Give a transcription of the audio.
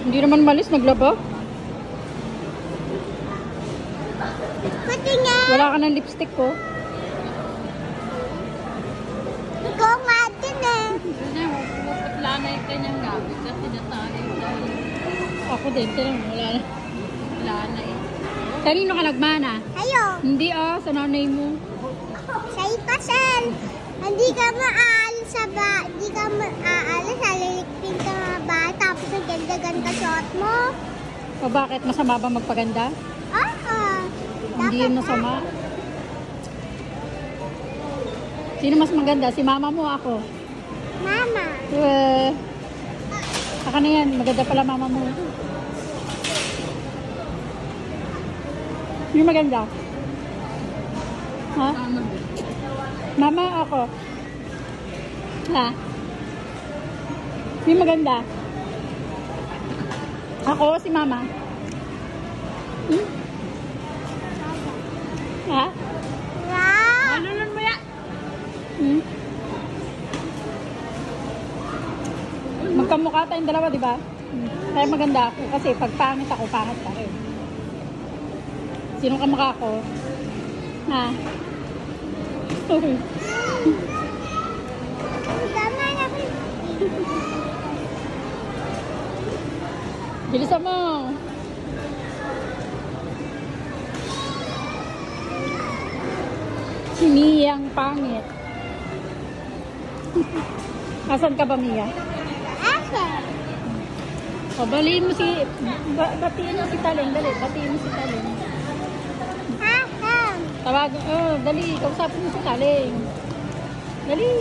Hindi naman malis, naglaba. Pati nga. Wala ka ng lipstick ko. Ikaw nga din eh. Wala na yung kanyang gamit kasi nasanay dahil Ako din, tinan mo, wala na. wala na eh. Kanino ka nagmana? Ayo. Hindi sa nanay mo. Sa'yo pasal. Hindi ka maalis sa ba. Hindi ka maalis sa lilikpin ka nga ba. Tapos ang ganda-ganda suot mo. O bakit? Masama ba magpaganda? Oo. Hindi yun masama. Sino mas maganda? Si mama mo o ako? Mama. Saka na yan. Maganda pala mama mo. Yung maganda? Ha? Mama o ako? Ha? Yung maganda? Ako o si mama? Hmm? Ha? Wow. Ano mo yan? Hmm? Magkamukha tayong dalawa, di ba? Kaya maganda ako kasi pag pangit ako, pangit ka rin. Sino kamukha ko? Ha? Tama na. Bilisan mo! Si Miyang pangit. Asan ka ba, Mia? Asa? O, baliin mo si... batiin mo si Taleng. Dali, batiin mo si Taleng. Asa? Tawag... dali, kausapin mo si Taleng. Dali.